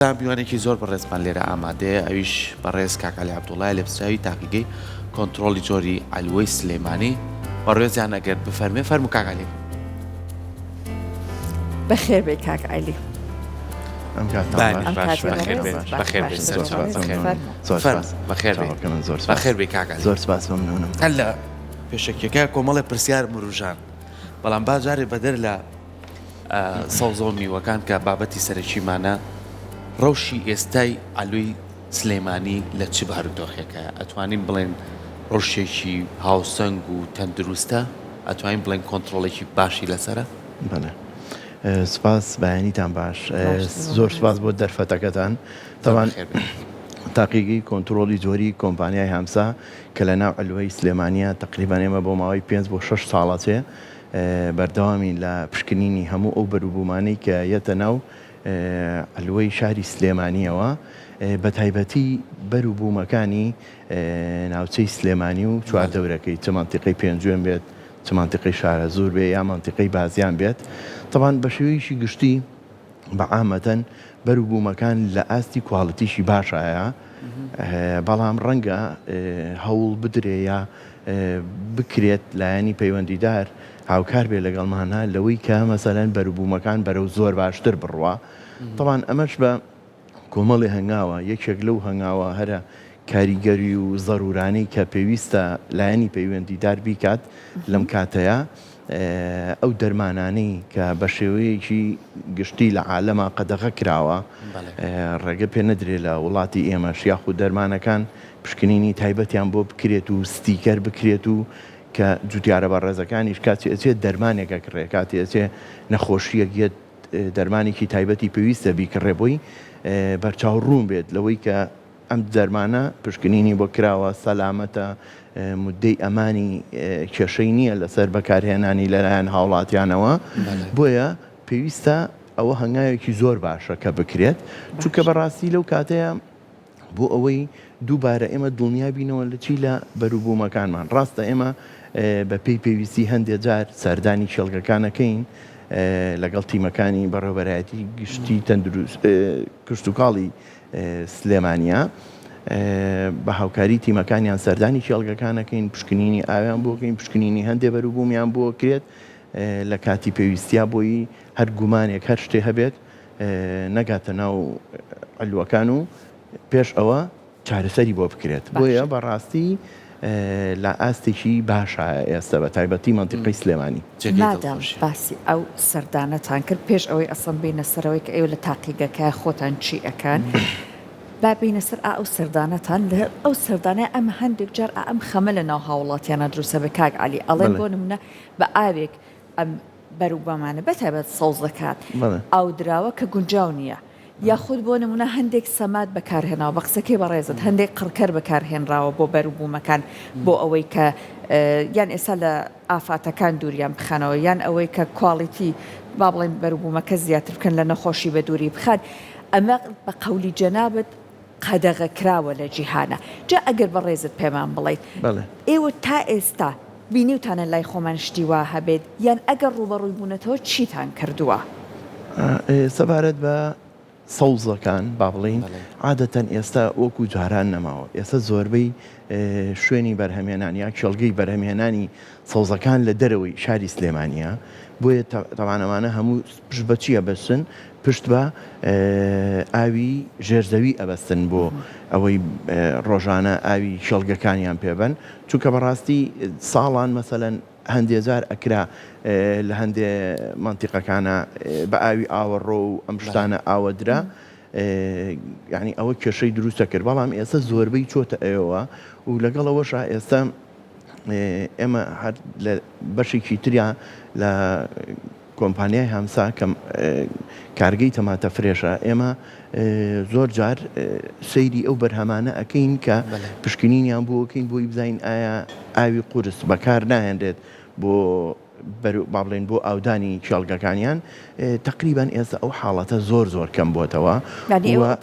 میوانێکی زۆر بەڕێزمان لێرە ئامادەیە ئەویش بەڕێز کاکالی عەبدوڵڵای لە پرسیاوی تاقیگەی کۆنتڕۆڵی جۆری عەلوەی سلێمانی بەڕێزیان ئەگەر بفەرمێ فەرموو کاکالی. بەخێر بێ کاک عەلی. بەخێر بێ کاکالی. زۆر سپاس مەمنونم. هەر لە پێشەکیەکە کۆمەڵێ پرسیار مروژان بەڵام با جارێ بەدەر لە سەوزە و میوەکان کە بابەتی سەرەکیمانە ڕەوشی ئێستای عەلوەی سلێمانی لە چ بارودۆخێکە؟ ئەتوانین بڵێن ڕەوشێکی هاوسەنگ و تەندروستە؟ ئەتوانین بڵێن کۆنتڕۆڵێکی باشی لەسەرە؟ بەڵێ. سپاس بەیانیتان باش. زۆر سپاس بۆ دەرفەتەکەتان. تەوان تاقیگەی کۆنتڕۆڵی جۆری کۆمپانیای هامسا کە لە ناو عەلوەی سلێمانیە تقریبان ئێمە بۆ ماوەی 5 بۆ 6 ساڵەتێ بەردەوامی لە پشکنینی هەموو ئەو بەروبوومانەی کە یەتە ناو عەلوەی شاری سلێمانیەوە بە تایبەتی بەروبوومەکانی ناوچەی سلێمانی و چواردەورەکەی چ مانتیقەی پێنجوێن بێت چ مانتیقەی شارەزور بێت یا مانتیقەی بازیان بێت. تەوان بە شێوەیەکی گشتی بەعامەتەن بەروبوومەکان لە ئاستی کواڵیتیشی باشایە بەڵام ڕەنگە هەوڵ بدرێ یا بکرێت لایەنی پەیوەندیدار هاوکار بێ لەگەڵمانە لەوەی کە مەسەلەن بەروبوومەکان بەرەو زۆر باشتر بڕوە. تەوان ئەمەش بە کۆمەڵی هەنگاوە یەکێک لەو هەنگاوە هەرە کاریگەری و زەڕورانەی کە پێویستە لایەنی پەیوەندیدار بیکات لەم کاتەیە ئەو دەرمانانەی کە بە شێوەیەکی گشتی لە عالەما قەدەغە کراوە ڕێگە پێ نەدرێ لە وڵاتی ئێمەش یاخود دەرمانەکان پشکنینی تایبەتیان بۆ بکرێت و ستیکەر بکرێت و کە جوتیارە بە ڕێزەکانیش کاتی ئەچێت دەرمانێکە کڕێ کاتی ئەچێ نەخۆشیەک یەت دەرمانێکی تایبەتی پێویستە بیکڕێبووی بەرچاو ڕوون بێت لەوەی کە ئەم دەرمانە پشکنینی بۆ کراوە سەلامەتە مودەی ئەمانی کێشەی نییە لەسەر بەکارهێنانی لەلایەن هاوڵاتیانەوە بۆیە پێویستە ئەوە هەنگاوێکی زۆر باشە کە بکرێت چونکە بەڕاستی لەو کاتەیە بۆ ئەوەی دووبارە ئێمە دڵنیابینەوە لە چی لە بەروبوومەکانمان ڕاستە ئێمە بە پێی پێویستی هەندێک جار سەردانی شێڵگەکانەکەین لەگەڵ تیمەکانی بەڕێوەبەرایەتی گشتی تەندروست کشتتوکاڵی سلێمانیا بە هاوکاری تیمەکانیان سەردانی کێڵگەکانەکەین پشکنینی ئاویان بۆکەین پشکنینی هەندێک بەروبوومیان بۆ کرێت لە کاتی پێویستیا بۆی هەر گومانێک هەر شتێ هەبێت نەگاتە ناو عەلوەکان و پێش ئەوە چارەسەری بۆ بکرێت. بۆیە بەڕاستی لە ئاستێکی باشە ئێستا بە تایبەتی مانتیقەی سلێمانی. مادام باسی ئەو سەردانەتان کرد پێش ئەوەی ئەسڵ بینە سەرەوەی کە ئێوە لە تاقیگەکە خۆتان چی ئەکەن با بینە سەر ئەو سەردانەتان لە ئەو سەردانە ئەم هەندێک جار ئەم خەمە لە ناو هاوڵاتیانە دروستە بە کاک عەلی ئەڵێن بۆ نمونە بە ئاوێک ئەم بەروبەمانە بەتایبەت سەوز دەکات ئاو دراوە کە گونجاو نییە یاخود بۆ نمونە هەندێک سەمات بەکارهێناوە بە قسەکەی بەڕێزت هەندێک قڕکەر بەکارهێنراوە بۆ بەروبوومەکان بۆ ئەوەی کە یان ئێستا لە ئافاتەکان دووریان بخانەوە یان ئەوەی کە کواڵیتی با بڵێن بەروبوومەکە زیاتر بکەن لە نەخۆشی بە دووری بخات ئەمە بە قەولی جەنابەت قەدەغە کراوە لە جیهانە. جا ئەگەر بەڕێزت پێمان بڵێیت ئێوە تا ئێستا بینیوتانە لای خۆمان شتی وا هەبێت یان ئەگەر ڕوبەڕووی بوونەتەوە چیتان کردووە؟ سەبارەت بە سەوزەکان با بڵین عادەتەن ئێستا وەکو جاران نەماوە. ئێستا زۆربەی شوێنی بەرهەمێنانی یا کێڵگەی بەرهەمێنانی سەوزەکان لە دەرەوەی شاری سلێمانیە بۆیە تەوانەوانە هەموو پشت بە چیە بەستن پشت بە ئاوی ژێرزەوی ئەبەستن بۆ ئەوەی ڕۆژانە ئاوی شێڵگەکانیان پێبن چونکە بەڕاستی ساڵان مەسەلەن هەندێک جار ئەکرا لە هەندێ مانتیقەکانە بە ئاوی ئاوەڕۆ و ئەم شتانە ئاوەدرا یعنی ئەوە کێشەی دروستە کرد بەڵام ئێستا زۆربەی چۆتە ئێوە و لەگەڵەوەشە ئێستا ئێمە هەر لە بەشێکی تریان لە کۆمپانیای هامسا کەم کارگەی تەماتە فرێشە ئێمە زۆر جار سەیری ئەو بەرهەمانە ئەکەین کە پشکنینیان بۆکەین بۆی بزین ئایا ئاوی قورس بەکار ناهێنرێت بۆ با بڵێن بۆ ئاودانی کێڵگەکانیان تقریبان ئێستا ئەو حاڵەتە زۆر زۆر کەم بۆتەوە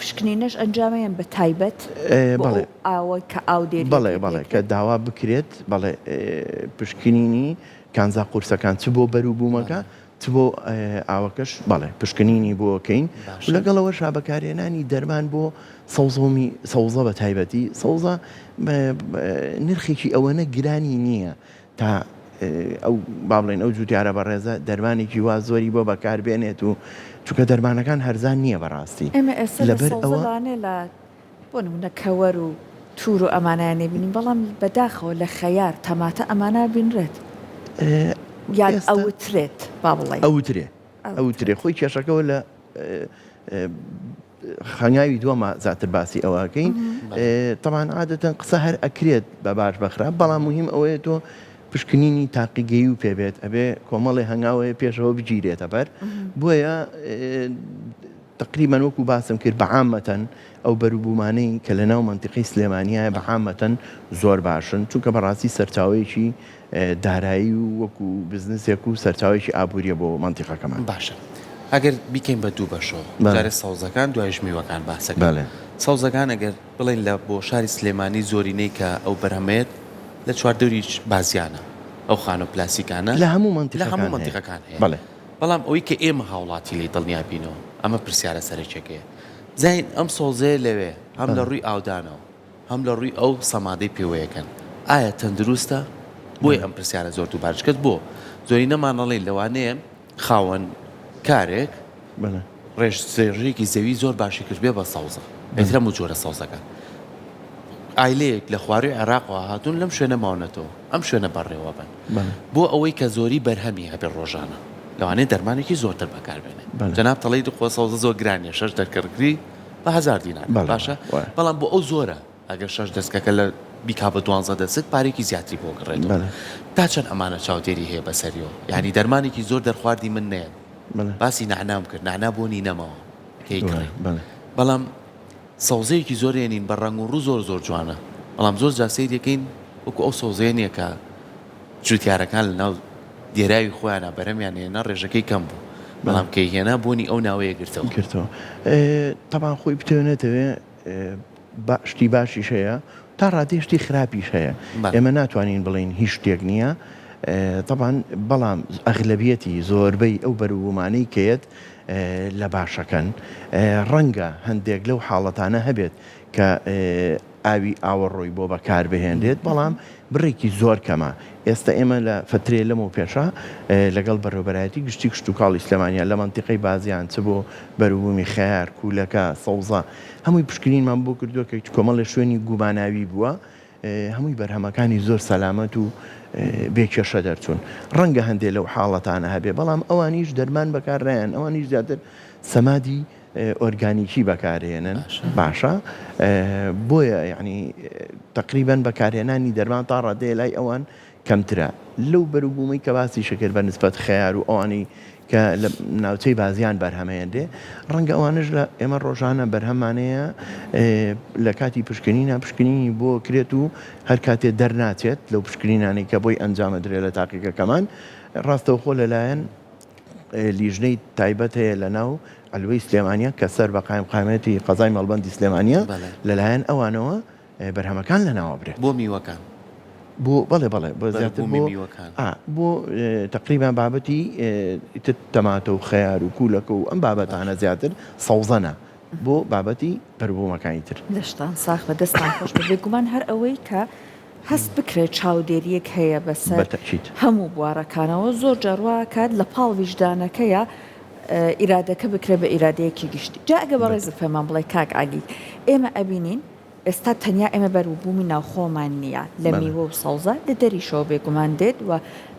پشکنینەش ئەنجامەیان بە تایبەت ئەوە کە ئاو دێت بەڵێ کە داوا بکرێت بەڵێ پشکنینی کانزا قورسەکان چ بۆ بەروبوومەکە بۆ ئاوەکەش بەڵێ پشکنینی بۆکەین باشە. و لەگەڵەوە شابەکارێنانی دەرمان بۆ سەوزە بە تایبەتی سەوزە نرخێکی ئەوەنە گرانی نییە تا ئەو با بڵێن ئەو جوتیارە بە ڕێزە دەرمانێکی وا زۆری بۆ بەکاربێنێت و چونکە دەرمانەکان هەرزان نییە بەڕاستی ئێمە ئێستا لەبەر ئەوە سەوزەڵانێ لە بۆ نمونە کەوەر و توور و ئەمانیان نێبینین بەڵام بەداخەوە لە خەیار تەماتە ئەمانە بینرێت یان ئێستا ئەوترێت با بڵێ ئەوترێ خۆی کێشەکەەوە لە خەنگاوی دووەمە زیاتر باسی ئەوەکەین تەمان عادەتەن قسە هەر ئەکرێت بە باش بەخراپ بەڵام مهم ئەوەیە تۆ پشکنینی تاقیگەی و پێبێت ئەبێ کۆمەڵی هەنگاوەیە پێشەوە بگیرێتە بەر بۆیە تقریبا وەکو باسم کرد بەعامەتەن ئەو بەروبوومانەی کە لە ناو منتیقی سلێمانیایە بەعامەتەن زۆر باشن چونکە بەڕاستی سەرچاوەیەکی دارایی و وەکو بزنسێک و سەرچاوێکی ئابوووریە بۆ منتیقەکەمان باشە ئەگەر بیکەین بە دوو بەشەوە جارێ سەوزەکان دوایش میوەکان باسەکە سەوزەکان ئەگەر بڵێن لە بۆ شاری سلێمانی زۆرینەی کە ئەو بەرهەمێت لە چواردەوریش بازیانە ئەو خانە پلاسیکانە لە هەموو منتیقەکان هەیە بەڵام ئەوەی کە ئێمە هاوڵاتی لی دڵنیا بینەوە ئەمە پرسیارە سەرچێکەیە زین ئەم سۆزەیە لەوێ هەم لە ڕووی ئاودانەوە هەم لە ڕووی ئەو سەمادەی پێوەیەکەن ئایا تەندروستە بۆی ئەم پرسیارە زۆر دوو بارشکت بۆ زۆری نەمانەڵێن لەوانەیە خاوەن کارێک ڕێژێژێکی زەوی زۆر باشی کرد بێ بە سەوزە بێترە و جۆرە سەوزەکە ئایلەیەک لە خواروی عێراقەوە هاتوون لەم شوێنە ماونەتەوە ئەم شوێنە بەڕێوە بن بۆ ئەوەی کە زۆری بەرهەمی هەبێ ڕۆژانە لەوانەیە دەرمانێکی زۆرتر بەکاربێنێ جەناب تەڵی خۆ سەوزە زۆر گرانیە 6 دەرکردی بە 1000 دینار باشە بەڵام بۆ ئەو زۆرە ئەگەر 6 دەستکەکە لە بیکا بە 12 دەست پارێکی زیاتری بۆ گڕێت تا چەند ئەمانە چاودێری هەیە بەسەریەوە یعنی دەرمانێکی زۆر دەرخواردی من نێن باسی نعنام کرد نعنا بۆنی نەماوە تێکڕێ بەڵام سەوزەیەکی زۆرێنین بە ڕنگ و ڕوو زۆر زۆر جوانە بەڵام زۆر جاسەی دەکەین وەکو ئەو سەوزێنیە کە جوتیارەکان لە ناو دیێراوی خۆیانە بەرەمیان هێنا ڕێژەکەی کەم بوو بەڵام کە هێنا بۆنی ئەو ناوەیە گرتەوە تەمان خۆی بتوێنێتەوێ شتی باشیش هەیە تا ڕادێ شتی خراپیش هەیە ئێمە ناتوانین بڵین هیچ شتێک نییە طبعا بەڵام ئەغلبیەتی زۆربەی ئەو بەروبوومانەی کێت لە باشەکەن ڕەنگە هەندێک لەو حاڵەتانە هەبێت کە ئاوی ئاوەڕۆی بۆ بەکار بهێنرێت بەڵام بڕێکی زۆر کەمە ئێستا ئێمە لە فترێ لەم و پێشە لەگەڵ بەڕێوەبەرایەتی گشتی کشت و کاڵی سلێمانیا لە منتیقەی بازیان چ بۆ بەروبوومی خەیار کوولەکە سەوزە هەمووی پشکنینمان بۆ کردووە کە کۆمەڵی شوێنی گوماناوی بووە هەمووی بەرهەمەکانی زۆر سەلامەت و بێکێشە دەرچوون ڕەنگە هەندێک لەو حاڵەتانە هەبێ بەڵام ئەوانیش دەرمان بەکارڕیان ئەوانیش زیاتر سەمادی ئۆرگانیکی بەکارهێنن باشە بۆیە یعنی تقریبان بەکارهێنانی دەرمان تا ڕادەیە لای ئەوان کەمترە لەو بەروبوومەی کە باسی شەکرد بە نسبەت خەیار و ئەوانی کە لە ناوچەی بازیان بەرهەمەیەندێ ڕەنگە ئەوانش لە ئێمە ڕۆژانە بەرهەمانەیە لە کاتی پشکنینە پشکنینی بۆ کرێت و هەر کاتێ دەرناچێت لەو پشکنینانەی کە بۆی ئەنجامە درێت لە تاقیەکەمان ڕاستەوخۆ لەلایەن لیژنەی تایبەت هەیە لە ناو ئەلوەی سلێمانیە کە سەر بە قایمقامەتی قەزای مەڵبەندی سلێمانیە لەلایەن ئەوانەوە بەرهەمەکان لەناوە برێت بۆ میوەکان بۆ بەڵێ بۆ زیاتر بۆ تقریبان بابەتی تەماتە و خەیار و کوولەکە و ئەم بابەتانە زیاتر سەوزەنە بۆ بابەتی بەروبوومەکانی تر لەشتان ساخ بە دەستان خۆش بێگومان هەر ئەوەی کە هەست بکرێت چاودێریەک هەیە بەسەر هەموو بوارەکانەوە زۆر جاڕوا کات لە پاڵ ویژدانەکەیە ئیرادەکە بکرێ بە ئیرادەیەکی گشتی جا ئەگە بە ڕێز پێمان بڵێ کاک ئاگی ئێمە ئەبینین ئێستا تەنیا ئێمە بەروبوومی ناوخۆمان نییە لە میوە و سەوزە لە دەریشەوە بێگومان دێت و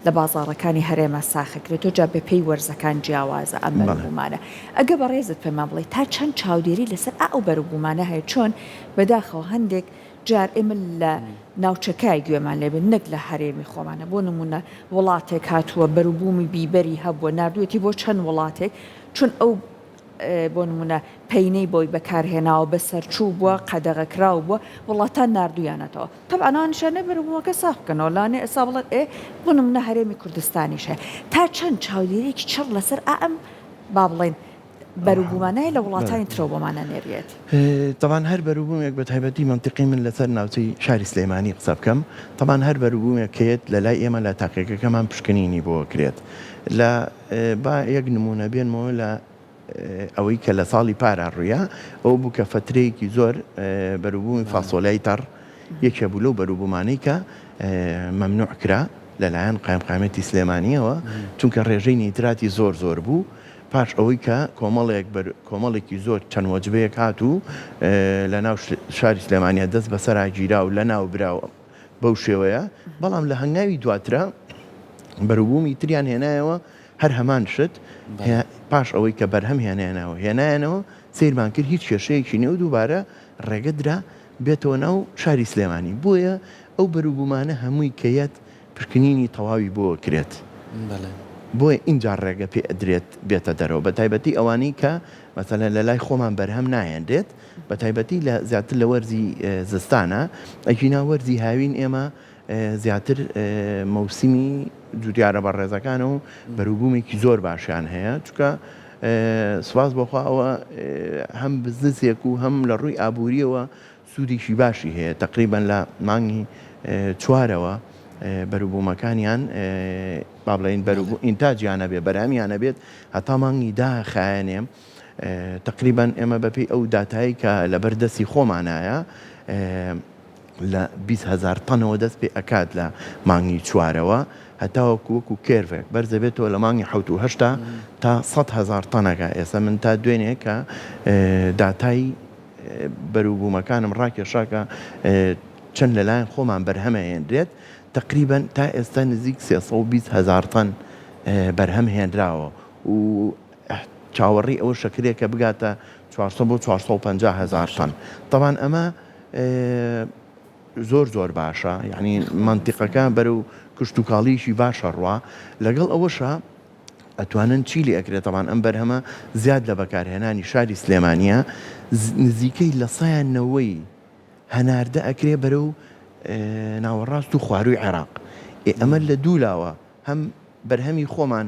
لە بازاڕەکانی هەرێمە ساخەکرێتەوە جا بە پێی وەرزەکان جیاوازە ئەم بەروبوومانە ئەگە بە ڕێزت پێمان بڵێ تا چەند چاودێری لەسەر ئەو بەروبوومانە هەیە چۆن بەداخەوە هەندێک جار ئێمە لە ناوچەکای گوێمان لێبێت نەک لە هەرێمی خۆمانە بۆ نمونە وڵاتێک هاتووە بەروبوومی بیبەری هەبووە نردوێتی بۆ چەند وڵاتێک چون ئەو بۆ نمونە پەینەی بۆی بەکارهێناوە بەسەرچوو بووە قەدەغەکراو بووە وڵاتان نردویانەتەوە تەبعانانشانە بەروبوومەکە ساف بکەنەوە لانێ ئێستا بڵێت بۆ نمونە هەرێمی کوردستانیش هەیە تا چەند چاودێریێکی چڕ لەسەر ئەم با بڵێن بەروبوومانای لە وڵاتانی ترۆ بۆمانە نێریێت. طبعا هەر بەروبوومێک بە تایبەتی منطقی من لەسەر ناوچەی شاری سلێمانی قسە بکەم طبعا هەر بەروبوومێک کێت لە لای ئێمە لە تاقیەکەکەمان پشکنینی بۆ کرێت لە با یەک نمونە بێنمەوە لە ئەوەی کە لە ساڵی پارە ڕوویە ئەو بوو کە فترەیەکی زۆر بەروبوومی فاسۆلای تەڕ یەکێ بوو لەو بەروبوومانەی کە مەمنوع کرا لەلایەن قایمقامەتی سلێمانیەوە چونکە ڕێژەی نیتراتی زۆر بوو پاش ئەوەی کە کۆمەڵێکی زۆر چەند وەجبەیەک هاتوو لە ناو شاری سلێمانیا دەست بەسەرا گیرا و لە ناو براوە بەو شێوەیە بەڵام لە هەنگاوی دواترە بەروبوومی تریان هێنایەوە هەر هەمان شت پاش ئەوەی کە بەرهەم هێنایەنەوە سیرمان کرد هیچ کێشەیەکی نیە و دووبارە ڕێگەدرا بێتەوە ناو شاری سلێمانی بۆیە ئەو بەروبوومانە هەمووی کەیەت پشکنینی تەواوی بۆ کرێت بۆیە اینجا ڕێگە پێ ئەدرێت بێتە دەرەوە بە تایبەتی ئەوانەی کە مەسەلەن لە لای خۆمان بەرهەم نایەندێت بە تایبەتی لە زیاتر لە وەرزی زستانە ئەژینا وەرزی هاوین ئێمە زیاتر مەوسیمی جوتیارە بەڕێزەکانە و بەروبوومێکی زۆر باشیان هەیە چونکە سواز بۆخوا ئەوە هەم بزنسێک و هەم لە ڕووی ئابوووریەوە سوودێکی باشی هەیە تقریبان لە مانگی چوارەوە بەروبوومەکانیان با بڵێن بەروبوو ئینتاجیانە بێ بەرهەمیانە بێت هەتا مانگی داخایەنێ تقریبان ئێمە بەپێی ئەو داتایی کە لە بەردەستی خۆمانایە لە 20,000 تەنەوە دەست پێ ئەکات لە مانگی چوارەوە هەتا وەکو کێرڤێک بەرزە بێتەوە لە مانگی 1970 تا 100,000 تەنەکە ئێستا من تا دوێنێ کە داتایی بەروبوومەکانم ڕاکێشاکە چەند لەلایەن خۆمان بەرهەمەهێنرێت تقریبا تا ئێستا نزیک 320,000 تەن بەرهەم هێنراوە و چاوەڕی ئەوە شەکرێکە بگاتە 400 بۆ 450,000 تەن طبعا ئەمە زۆر باشە یعنی منتیقەکان بەرەو کشت و کاڵیشی باشە ڕوا لەگەڵ ئەوەشە ئەتوانن چیلی ئەکرێت طبعا ئەم بەرهەمە زیاد لە بەکارهێنانی شاری سلێمانیە نزیکەی لە سایانەوەی هەناردە ئەکرێ بەرەو ناوەڕاست و خواروی عێراق ئەمە لە دوولاوە هەم بەرهەمی خۆمان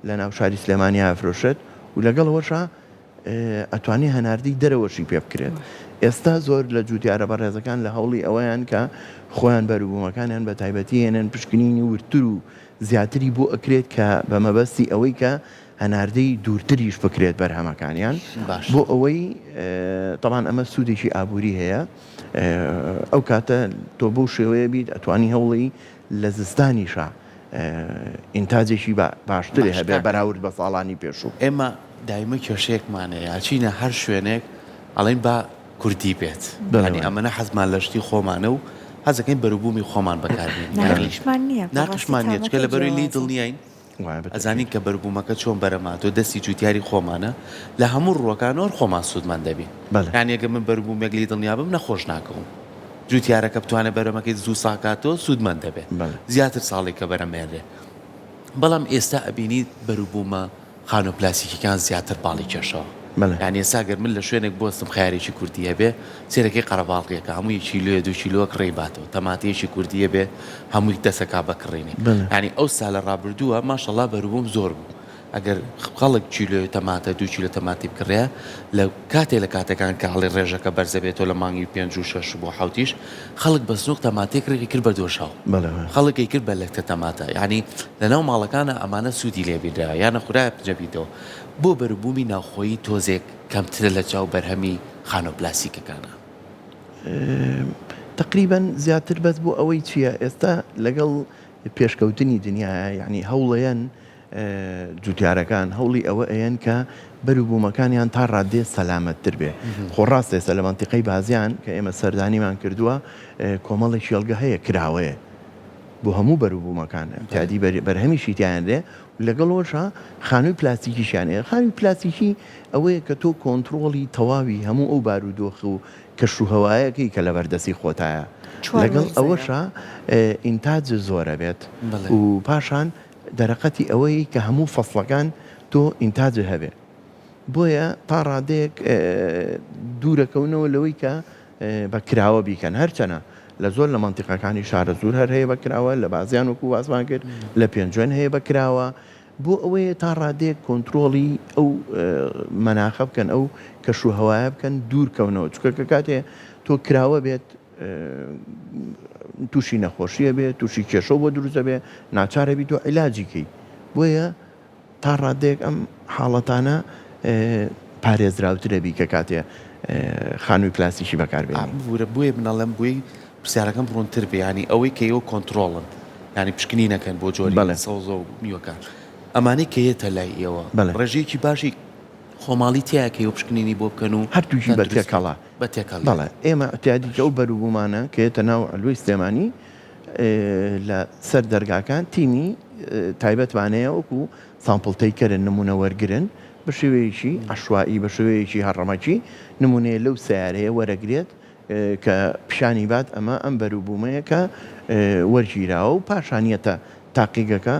لە ناو شاری سلێمانیا ئەفرۆشێت و لەگەڵەوەشە ئەتوانی هەناردی دەرەوەشی پێ بکرێت ئێستا زۆر لە جوتیارە بەڕێزەکان لە هەوڵی ئەوەیان کە خۆیان بەروبوومەکانیان بە تایبەتی هێنن پشکنینی ورتر و زیاتری بۆ ئەکرێت کە بە مەبەستی ئەوەی کە هەناردەی دوورتریش بکرێت بەرهەمەکانیان بۆ ئەوەی طبعا ئەمە سوودێکی ئابووری هەیە ئەو کاتە تۆ بۆ شێوەیە بیت ئەتوانی هەوڵی لە زستانیشە ئینتاجێکی باشترێ هەبێ بەراورد بە ساڵانی پێشوو ئێمە دایمە کێشەیەکمانەیە چینە هەر شوێنێک ئەڵێن بە کوردی بێت ینی ئەمەە حەزمان لە شتی خۆمانە و حەزەکەین بەروبوومی خۆمان بەکاربێن ناقشمان نیە چکە لە بەروی لی دڵنیین ئەزانین کە بەروبوومەکە چۆن بەرەماتۆ دەستی جوتیاری خۆمانە لە هەموو ڕووەکانەوە خۆمان سوودمان دەبێت یانێگە من بەروبوومێک لی دڵنیا بم نەخۆش ناکەم جوتیارەکە بتوانێت بەرەمەکەی زوو ساکاتەوە سوودمان دەبێت زیاتر ساڵی کە بەرەمێنرێ بەڵام ئێستا ئەبینی بەروبوومە خانۆ پلاسیکیەکان زیاتر باڵی کێشەوە یعنی ساگەر من لە شوێنێک بۆستم خیارێکی کوردیە بێ سێرەکەی قەرەباڵقیەکە هەمووی کیلۆیە 2 کیلۆ کڕێباتەوە تەماتەیەکی کوردیە بێ هەمووی دەسەکا بەکڕێنێ ینی ئەو ساڵە ڕابردووە ماشەڵڵا بەروبووم زۆر بوو ئەگەر خەڵک کیلۆی تەماتە 2 کیلۆ تەماتی بکڕێ لە کاتێ لە کاتەکان کە هەڵی ڕێژەکە بەرزەبێتەوە لە مانگی 5 و 6 بۆ حوتیش خەڵک بە سنووق تەماتێک ڕێکی کرد بە دۆشاو خەڵکی کرد بە لەکتە تەماتە یعنی لەناو ماڵەکانە ئەمانە سوودی لێبیرا یانە خورای بجەبیتەوە بۆ بەروبوومی ناوخۆیی تۆزێک کەمترە لە چاو بەرهەمی خانۆ پلاسیکەکانە تقریبا زیاتر بەس بۆ ئەوەی چییە ئێستا لەگەڵ پێشکەوتنی دنیاە یعنی هەوڵەیەن جوتیارەکان هەوڵی ئەوە ئەیەن کە بەروبوومەکانیان تا ڕادێ سەلامەتتر بێ خۆڕاست ئێستا لە مەنتیقەی بازیان کە ئێمە سەردانیمان کردووە کۆمەڵێکی هێڵگە هەیە کراوەیە بۆ هەموو بەروبوومەکانە تادی بەرهەمیشی تیانێ لەگەڵەوەشە خانووی پلاسیکیشیانەیە خانووی پلاسیکی ئەوەیە کە تۆ کۆنتترۆڵی تەواوی هەموو ئەو بارودۆخ و کەشوهەوایەکەی کە لە بەردەسی خۆتایە لەگەڵ ئەوەشە ئینتاج زۆرە بێت و پاشان دەرەقەتی ئەوەی کە هەموو فەسڵەکان تۆ ئینتاج هەبێ بۆیە تا ڕادێک دوورەکەونەوە لەوەی کە بە کراوە بیکەن هەرچەنە لە زۆر لە مەنتیقەکانی شارە زۆر هەر هەیە بەکراوە لە بازیان وەکو وازمان کرد لە پێنجوێن هەیە بەکراوە بۆ ئەوەیە تا ڕادێک کۆنتترۆڵی ئەو مەناخە بکەن ئەو کەشوهەوایە بکەن دوورکەونەوە چکە کاتێ تۆ کراوە بێت تووشی نەخۆشیە بێت تووشی کێشە بۆ دروستە بێ ناچارە بی تۆ عیلاجیکەی بۆیە تا ڕادێک ئەم حاڵەتانە پارێزراوترە بی کە کاتێ خانووی پلاستیکی بەکاربێنی بووە منەڵم بووی پرسیارەکەم ڕوونتر بێ ینی ئەوەی کە ئەوە کۆنتترۆڵن ینی پشکنی نەکەن بۆ جۆری سەوزە و میوەکان ئەمانەی کەیەتە لای ئێوە ڕێژەیەکی باشی خۆماڵی تایەکە و پشکنینی بۆ بکەن و هەردووشی بە تێکەڵا بە تێکەڵ بەڵێ ئێمە ئەتیادیکە ئەو بەروبوومانە کەێتە ناو ئەلوی سلێمانی لە سەر دەرگاکان تیمی تایبەتوانەیە وەکو سامپڵتەیکەرن نمونە وەرگرن بە شێوەیەکی عشوایی بە شێوەیەکی هەڕەمەکی نمونەیە لەو سیارەیە وەرەگرێت کە پیشانی بات ئەمە ئەم بەروبوومەیە کە وەرگیراوە و پاشانیەتە تاقیگەکە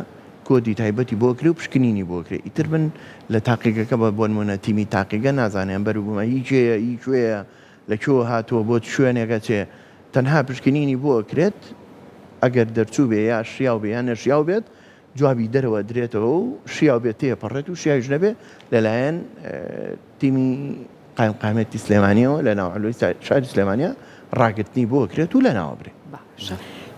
کۆدی تایبەتی بۆکرێ و پشکنینی بۆکرێ ئیتر بن لە تاقیگەکە بە بۆ نمونە تیمی تاقیگە نازانیان بەروبوومە هیچێە هیچوەیە لەکوێوە هاتووە بۆ شوێنێکە چێ تەنها پشکنینی بۆکرێت ئەگەر دەرچوو بێ یا شیاو بێ یان نەشیاو بێت جوابی دەرەوە درێتەوە و شیاو بێت تێپەڕێت و شیاوش نەبێ لەلایەن تیمی قایمقامەتی سلێمانیەوە لە ناو ئەلوی شاری سلێمانیا ڕاگررتنی بۆکرێت و لە ناوەبرێ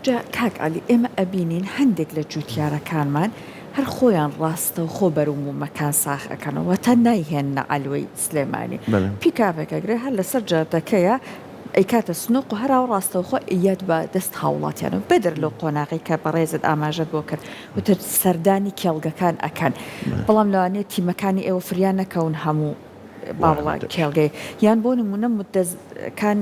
جا کاک علی ئێمە ئەبینین هەندێک لە جوتیارەکانمان هەر خۆیان ڕاستە و خۆ بەرومەکان ساخ ئەەکەنەوە تا نایهێنە ئەلوەی سلێمانی پیکاپێکەگرێ هەر لەسەر جادەکەیە ئەیکاتە سنوق و هەراو ڕاستەوخۆ ئیاد بە دەست هاوڵاتیانە بەدر لەو قۆناغی کە بەڕێزت ئاماژەت بۆ کرد وتر سەردانی کێڵگەکان ئەکەن بەڵام لەوانێت تیمەکانی ئێوە فریان نەکەون هەموو باوڵا کێڵگەی یان بۆ نمونە مدەکان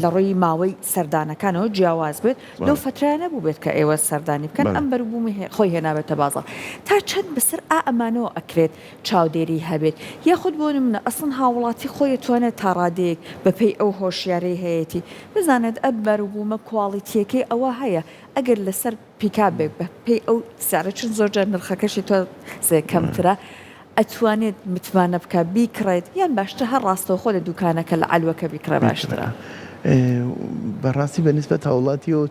لە ڕووی ماوەی سەردانەکانەوە جیاواز بێت لەو فترانە بوو بێت کە ئێوە سەردانی بکەن ئەم بەروبوومی خۆی هێنابێتە بازار تا چەند بەسەر ئەمانەوە ئەکرێت چاودێری هەبێت یاخود بۆ نمونە ئەسڵ هاوڵاتی خۆی توانێت تا ڕادەیەک بەپێی ئەو هۆشیارەی هەیەی بزانێت ئەم بەروبوومە کواڵیتیەکەی ئەوە هەیە ئەگەر لەسەر پیکابێک بە پێی ئەو سارە چون زۆرجار نرخەکەشی تۆ کەمترە ئەتوانێت متمانە بکە بیکڕێت یان باشتر هەر ڕاستەوە خۆ لە دوکانەکە لە ئەلوەکە بیکڕە باشترە بەڕاستی بەنسبەت هاوڵاتیەوە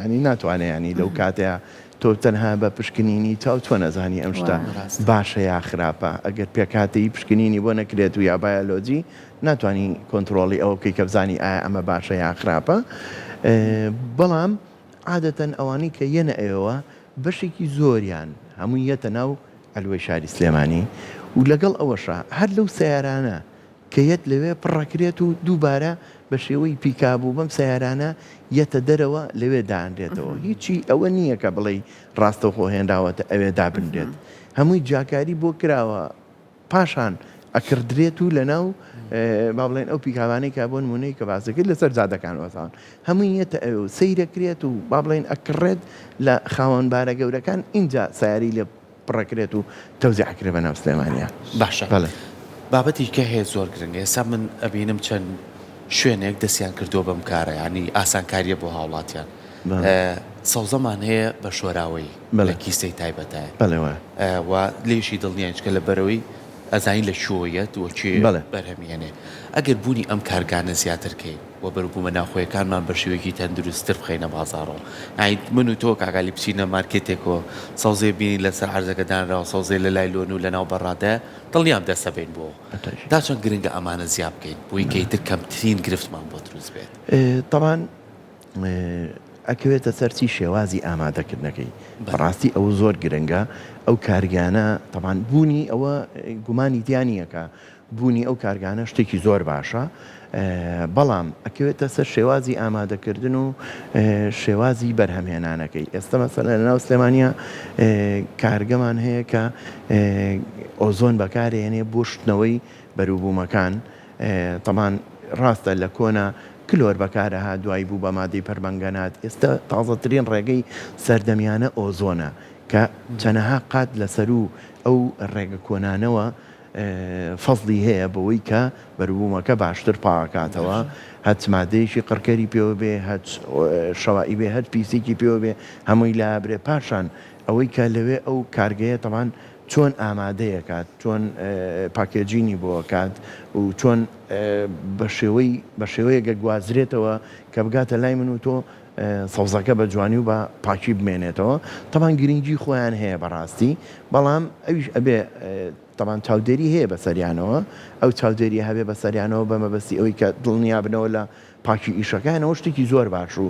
ینی ناتوانێت ینی لەو کاتەیە تۆ تەنها بە پشکنینی تا تۆ نەزانی ئەم شتە باشە یا خراپە ئەگەر پێکاتەی پشکنینی بۆ نەکرێت و یا بایۆلۆجی ناتوانانی کۆنتترۆڵی ئەوە بکەی کە بزانی ئایا ئەمە باشە یا خراپە بەڵام عادەتەن ئەوانی کە یەنە ئێوە بەشێکی زۆریان هەموو یەتە ناو ئەلوەی شاری سلێمانی و لەگەڵ ئەوەشە هەر لەو سیارانە کە یەت لەوێ پڕەکرێت و دووبارە بە شێوەی پیکابوو بەم سیارانە یەتە دەرەوە لەوێ دانرێتەوە هیچی ئەوە نییە کە بڵێ ڕاستەوخۆ هێنداوەتە ئەوێ دابنرێت هەمووی جاکاری بۆ کراوە پاشان ئەکردرێت و لەناو با بڵێن ئەو پیکاوانەی کا بۆ نمونەی کە باسەکرد لەسەر جادەکان وەسان هەمووی یەتە ئەوێ سەیرەکرێت و با بڵێن ئەکڕێت لە خاوەنبارە گەورەکان اینجا سیاری لێ پڕەکرێت و تەوزیعکرێ بە ناو سلێمانیا باشە بابەتی کە هەیە زۆر گرنگە ئێستا من ئەبینم چەند شوێنێک دەستیان کردووە بەم کارە ینی ئاسانکاریە بۆ هاوڵاتیان سەوزەمان هەیە بە شۆراوەی لە کیسەی تایبەتایە و لێشی دڵنیانچکە لە بەرەوەی ئەزانی لە شۆیەت وەکێ بەرهەمێنێ ئەگەر بوونی ئەم کارگانە زیاترکەی و بەروبوومە ناخۆیەکانمان بە شێوەیەکی تەندروستتر بخەینە بازاڕەوە من و تۆ کاگالی بچینە مارکێتێکەوە سەوزێ بینی لەسەر عەرزەکەدانراوە سەوزێ لە لای لۆن و لە ناو بەڕادە دڵنیام دەستە بین بۆ دا چەند گرنگە ئەمانە زیاب بکەین بۆی کەیتر کەمترین گرفتمان بۆ دروست بێت طبعاً ئەکەوێتە سەرچی شێوازی ئامادەکردنەکەی بەڕاستی ئەو زۆر گرنگە ئەو کارگانە تەمان بوونی ئەوە گومانی دیانیەکە بوونی ئەو کارگانە شتێکی زۆر باشە بەڵام ئەکەوێتە سەر شێوازی ئامادەکردن و شێوازی بەرهەمهێنانەکەی ئێستا مەسەلەن لە ناو سلێمانیا کارگەمان هەیە کە ئۆزۆن بەکارهێنێ بۆ شتنەوەی بەروبوومەکان تەمان ڕاستە لە کۆنا کلۆر بەکارەها دوای بوو بە مادەی پەربەنگەنات ئێستا تازەترین ڕێگەی سەردەمیانە ئۆزۆنە کە چەنەها قات لەسەر و ئەو ڕێگە کۆنانەوە فەزلی هەیە بەوەی کە بەروبوومەکە باشتر پاکاتەوە هەچ مادەیەکی قڕکەری پێوە بێ هەچ شەوائی بێ هەر پیسێکی پێوە بێ هەمووی لابرێ پاشان ئەوەی کە لەوێ ئەو کارگەیە تەمان چۆن ئامادەیە کات چۆن پاکێجینی بۆ کات و چۆن بە شێوەیەگە گوازرێتەوە کە بگاتە لای من و تۆ سەوزەکە بە جوانی و بە پاکی بمێنێتەوە تەمان گرنگی خۆیان هەیە بەڕاستی بەڵام ئەویش ئەبێ تەمان چاودێری هەیە بەسەریانەوە ئەو چاودێری هەبێ بەسەریانەوە بە مەبەستی ئەوەی کە دڵنیا بنەوە لە پاکی ئیشەکانەوە شتێکی زۆر باش و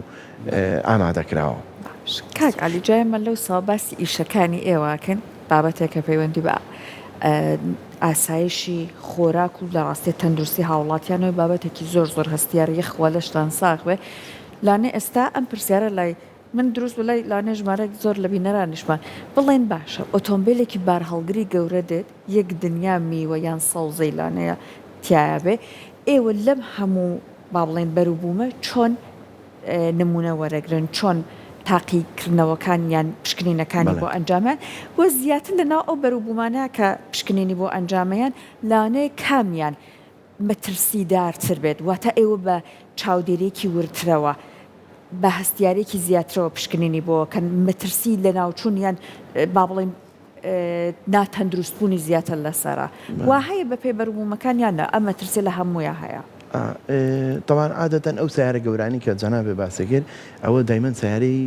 ئامادەکراوە. کاک علی جایمە لەو ساڵباسی ئیشەکانی ئێواکەن بابەتێکە پەیوەندی بە ئاسایشی خۆراک و لە ڕاستی تەندروستی هاوڵاتیانەوەی بابەتێکی زۆر هەستیاری خوا لەشتان ساغ بێ لانێ ئێستا ئەم پرسیارە لای من دروست بڵی لانێ ژمارە زۆر لە بینەرانیشمان بڵێن باشە ئۆتۆمبیلێکی بار هەڵگری گەورە دێت یەک دنیا میوە یان سەوزەی لانەیە تایە بێ ئێوە لەم هەموو با بڵێن بەروبوومە چۆن نمونە وەرەگرن چۆن تاقیکردنەوەکان یان پشکنینەکانی بۆ ئەنجامیان بۆ زیاتر لەناو ئەو بەروبوومانە کە پشکنینی بۆ ئەنجامیان لاانەیە کامیان مەترسیدارتر بێت واتە ئێوە بە چاودێرێکی ورترەوە بە هەستیارێکی زیاترەوە پشکنینی بۆ کە مەترسی لە ناوچوون یان با بڵێن ناتەندروستبوونی زیاتر لەسەرە وا هەیە بە پێی بەروبوومەکانیان نە ئەم مەترسی لە هەموویە هەیە. طبعا عادەتەن ئەو سیارە گەورانی کە جەنابێ باسەکرد ئەوە دایمەن سیارەی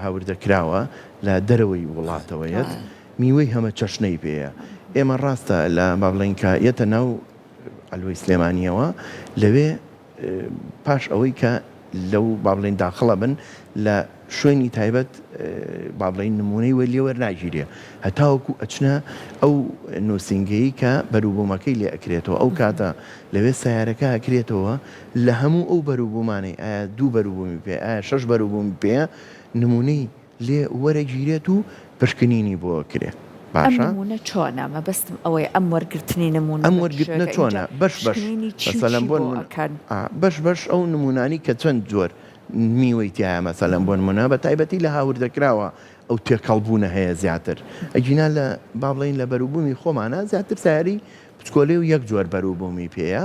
هاوردەکراوە لە دەرەوەی وڵاتەوەیەت میوەی هەمە چەشنەی پێەیە ئێمە ڕاستە لە بابڵێنکە یەتە ناو ئەلوەی سلێمانیەوە لەوێ پاش ئەوەی کە لەو بابڵێن داخڵە بن لە شوێنی تایبەت بابڵین نمونەی وە لێوە ناگیرێ هەتاوەکو ئەچنە ئەو نووسنگەی کە بەروبوومەکەی لێ ئەکرێتەوە ئەو کاتە لەوێ سیارەکە ئەکرێتەوە لە هەموو ئەو بەروبوومانەی ئایا 2 بەروبوومی پێ ئایا 6 بەروبوومی پێ نمونەی لێ وەرەگیرێت و پشکنینی بۆ کرێت باشە نمونە چۆنە مەبەستم ئەوەی ئەم وەرگرتنی نمونە ئەم وەرگرتنە چۆنە بەش مەسەلەن بەش ئەو نمونانی کە چەند جۆر میوەی تایە مەسەلەن بۆ نمونە بە تایبەتی لە هاوردەکراوە ئەو تێکەڵبوونە هەیە زیاتر ئەگینا لە بابڵین لە بەروبوومی خۆمانە زیاتر سیاری پچکۆلێ و یەک جۆر بەروبوومی پێەیە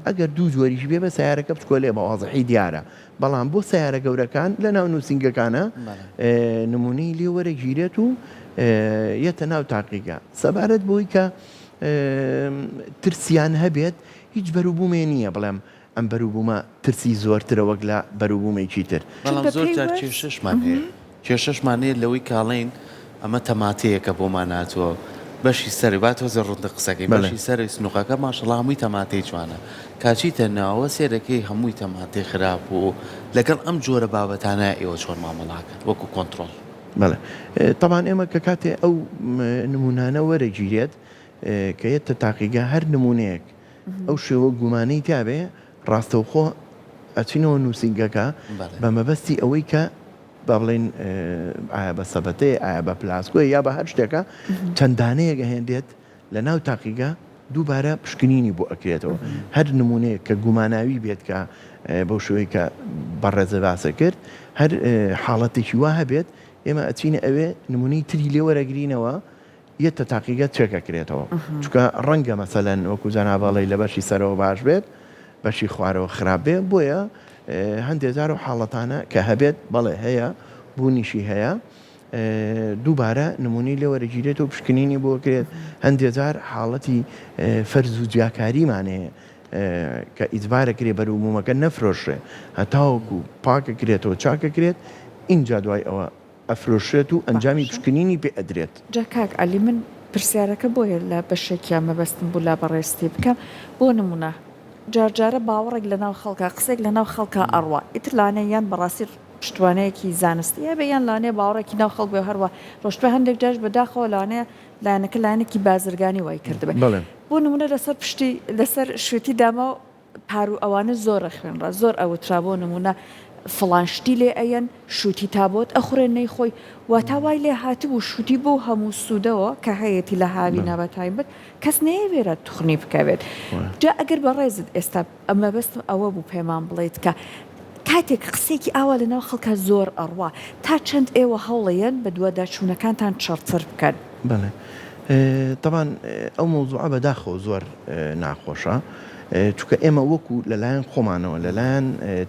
ئەگەر 2 جۆریش بێ بە سیارەکە پچکۆلێ بە وازەحی دیارە بەڵام بۆ سیارە گەورەکان لە ناو نووسنگەکانە نمونەی لێ وەرەگیرێت و یەتە ناو تاقیگە سەبارەت بۆی کە ترسیان هەبێت هیچ بەروبوومێ نییە بڵێم ئەم بەروبوومە ترسی زۆرترە وەک لە بەروبوومێکی تر بەڵام زۆر جار کێشەشمان هەیە کێشەشمانەیە لەوەی کاڵین ئەمە تەماتەیە کە بۆمان هاتووە بەشی سەری با تۆزە ڕوندە قسەکەی بەشی سەری سنووقەکە ماشەڵڵا هەمووی تەماتەی جوانە کاچیتە ناوە سێرەکەی هەمووی تەماتەی خراپ و لەگەڵ ئەم جۆرە بابەتانە ئێوە چۆن مامەڵاکەن وەکو کۆنتترۆل بەڵێ تەمان ئێمە کە کاتێ ئەو نمونانە وەرەگیرێت کە یەتە تاقیگە هەر نمونەیەک ئەو شێوە گومانەی تابێ ڕاستەوخۆ ئەچینەوە نووسنگەکە بە مەبەستی ئەوەی کە با بڵێن ئایا بە سەبەتەیە ئایا بە پلاسکۆی یا بە هەر شتێکە چەندانەیە گەهێندێت لە ناو تاقیگە دووبارە پشکنینی بۆ ئەکرێتەوە هەر نمونەیە کە گوماناوی بێت کە بەو شوەیە کە بەڕێزە باسە کرد هەر حاڵەتێکی وا هەبێت ئێمە ئەچینە ئەوێ نمونەی تری لێ وەرەگرینەوە یەتە تاقیگە چێکەکرێتەوە چونکە ڕەنگە مەسەلەن وەکو جەنابەڵی لە بەشی سەرەوە باش بێت بەشی خوارەوە خراپ بێ بۆیە هەندێکجار و حاڵەتانە کە هەبێت بەڵێ هەیە بوونیشی هەیە دووبارە نمونەی لێ وەرەگیرێت و پشکنینی بۆ کرێت هەندێکجار حاڵەتی فەرز و جیاکاریمانەیە کە ئیجبارەکرێ بەروبوومەکە نەفرۆشێ هەتاوەکو پاکەکرێتەوە چاکەکرێت اینجا دوای ئەوە ئەفرۆشێت و ئەنجامی پشکنینی پێ ئەدرێت. جا کاک عەلی من پرسیارەکە بۆیە لە بەشێکیان مەبەستم بوو لا بەڕێستی بکەم بۆ نمونە جارجارە باوەڕێک لە ناو خەڵکە قسێک لە ناو خەڵکە ئەڕوا ئیتر لانەیان بەڕاستی پشتوانەیەکی زانستیە بەیان لانێ باوەڕێکی ناو خەڵک بێ هەروە ڕۆژتە هەندێک جاش بەداخەوە لانەیە لایەنەکە لایەنێکی بازرگانی وای کردبێ بۆ نمونە لەسەر پشتی لەسەر شوێتی داما و پارو ئەوانە زۆر خوێنڕە زۆر ئەوترا بۆ نمونە فڵانشتی لێ ئەیەن شووتی تابۆت ئەخورێن نەیخۆی واتاوای لێ هاتبوو شووتی بۆ هەموو سوودەوە کە هەیەی لە هاوی نابەتایبەت کەس نەیەوێرە توخنی بکەوێت جا ئەگەر بەڕێزت ئێستا ئەمە بەستم ئەوە بوو پێمان بڵێیت کە کاتێک قسێکی ئاوا لە ناو خەڵکە زۆر ئەڕوا تا چەند ئێوە هەوڵەیەن بە دووەداچوونەکانتان چڕتر بکەن بەڵێ طبعاً ئەو مۆزوعە بەداخەوە زۆر ناخۆشە چونکە ئێمە وەکو لەلایەن خۆمانەوە لەلایەن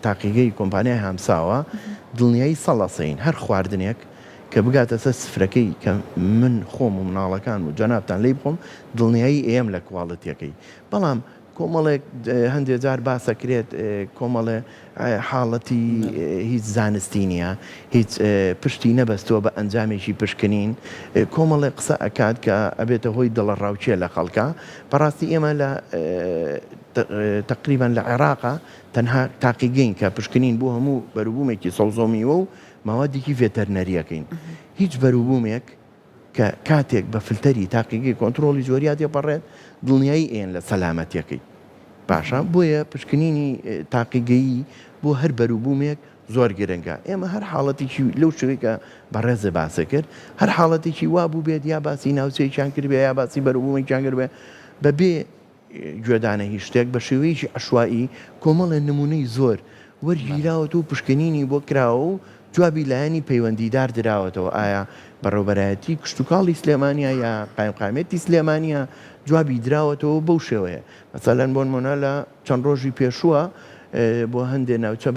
تاقیگەی کۆمپانیای هامساوە دڵنیایی سەڵەسەین هەر خواردنێک کە بگاتە سەر سفرەکەی کە من خۆم و مناڵەکان و جەنابتان لی بخۆم دڵنیایی ئێم لە کواڵەتیەکەی بەڵام کۆمەڵێک هەندێک جار باسەکرێت کۆمەڵێ حاڵەتی هیچ زانستی نییە هیچ پشتی نەبەستەوە بە ئەنجامێکی پشکنین کۆمەڵێ قسە ئەکات کە ئەبێتە هۆی دڵە ڕاوچێ لە خەڵکە بەڕاستی ئێمە لە تقریبان لە عێراقا تەنها تاقیگەین کە پشکنین بۆ هەموو بەروبوومێکی سەوزۆمیوە و ماوەدێکی ڤێتەرنەریەکەین هیچ بەروبوومێک کە کاتێک بە فلتەری تاقیگەی کۆنتترۆلی زۆریات دێپەڕێت دڵنیایی ئێن لە سەلامەتیەکەی باشە بۆیە پشکنینی تاقیگەیی بۆ هەر بەروبوومێک زۆر گرنگە ئێمە هەر حاڵەتێکی لەو شوەیەکە بەڕێزە باسە کرد هەر حاڵەتێکی وا بوو بێت یا باسی ناوچەیەکیان کرد بێ یا باسی بەروبوومێکیان کرد بێ بەبێ گوێدانە هیچ شتێک بە شێوەیەکی عەشوایی کۆمەڵە نمونەی زۆر وەرگیراوەت و پشکنینی بۆ کراوە و جوابی لایەنی پەیوەندیدار دراوەتەوە ئایا بەڕێوەبەرایەتی کشتتوکاڵی سلێمانیا یا قایمقامێتی سلێمانیا جوابی دراوەتەوە بەو شێوەیە مەسەلەن بۆ نمونە لە چەند ڕۆژی پێشووە بۆ هەندێک ناوچە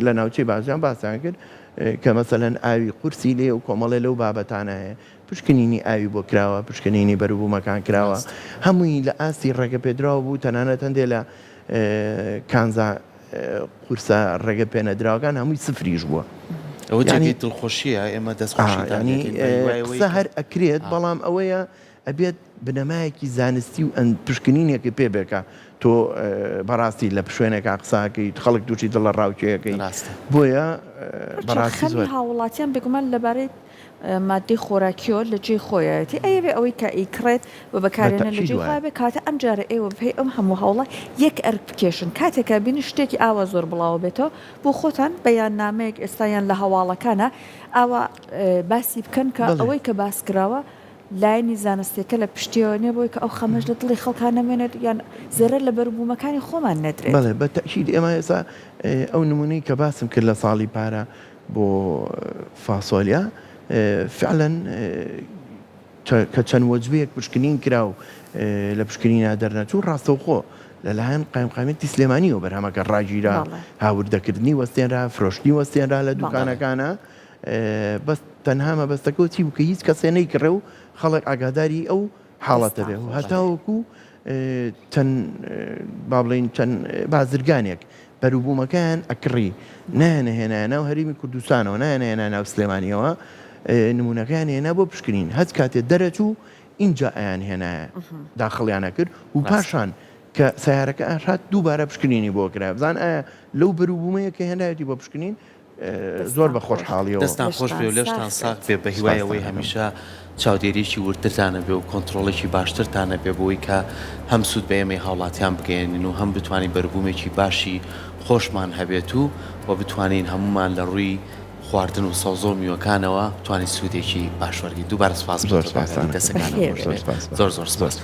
لە ناوچەی بازیان باسییان کرد کە مەسەلەن ئاوی قورسی لێ و کۆمەڵێ لەو بابەتانە هەیە پشکنینی ئاوی بۆ کراوە پشکنینی بەروبوومەکان کراوە هەمووی لە ئاستی ڕێگە پێدراوە بوو تەنانەت هەندێ لە کانزا قورسە ڕێگە پێنەدراوەکان هەمووی سفریش بووە ئەوە جێگەی دڵخۆشیە ئێمە دەستخۆشی قسە هەر ئەکرێت بەڵام ئەوەیە ئەبێت بنەمایەکی زانستی و پشکنینێکی پێبێکە تۆ بەڕاستی لە شوێنێکا قساکەی خەڵک دووچی دڵە ڕاوچەیەەکەی بۆیە بەڕاستی زۆر هاوڵاتیان بگومان لەبارەی مادی خۆراکیۆ لە جێ خۆیەتی ئەوێ ئەوەی کە ئیکرێت بە بەکارێنە لە جێ خۆی بێ کاتە ئەم جارە ئێوە بهەی ئەم هەموو هەوڵە یەک ئەرک بکێشن کاتێکە بینی شتێکی ئاوا زۆر بڵاوە بێتەوە بۆ خۆتان بەیان نامەیەک ئێستایان لە هەواڵەکانە ئاوا باسی بکەن کە ئەوەی کە باسکراوە لایەنی زانستێکە لە پشتیەوە نیە بۆی کە ئەو خەمەش لە دڵی خەڵکان نەمێنێت یان زێرە لە بەروبوومەکانی خۆمان نەدرێت بەڵێ بە تەکید ئێمە ئێستا ئەو نمونەی کە باسم کرد لە ساڵی پارە بۆ فاسۆلیا فعلا کە چەند وەجبەیەک پشکنین کرا و لە پشکنینا دەرنەچوو ڕاستەوخۆ لەلایەن قایمقامێتی سلێمانیەوە بەرهەمەکە ڕاگیرا هاوردەکردنی وەستێنرا فرۆشتنی وەستێنرا لە دوکانەکانە بەس تەنها مەبەستەکە چی بوو کە هیچ کەسێ نەیکڕێ و خەڵک ئاگاداری ئەو حاڵەتە بێ و هەتاوەکو چەند با بڵێن چەند بازرگانێک بەروبوومەکان ئەکڕی نانەهێنانە و هەرێمی کوردستانەوە نانەهێنا ناو سلێمانیەوە نمونونەکان هێنا بۆ پشکنین هەست کاتێ دەرەچوو اینجا ئەیان هێنایە داخڵیانە کرد و پاشان کە سیارەکە ئاشات دووبارە پشکنینی بۆ کرا بزان ئایا لەو بەروبوومەیە کە هێنایەتی بۆ پشکنین زۆر بە خۆشحاڵیەوە دەستان خۆش بێ و لەشتان ساک بێ بە هیوایەوەی هەمیشە چاودێریی ورترتانە بێ و کۆنتترۆڵێکی باشترتانە بێ بۆی کە هەم سوود بە ئێمەی هاوڵاتیان بگەێنین و هەم بتوانین بەروبوومێکی باشی خۆشمان هەبێت و بتوانین هەمومان لە ڕووی خواردن و سەوزۆ میوەکانەوە توانین سوودێکی باشوەرگی دووبارە سپاس زۆر دەسەکان زۆر زۆر سپاس.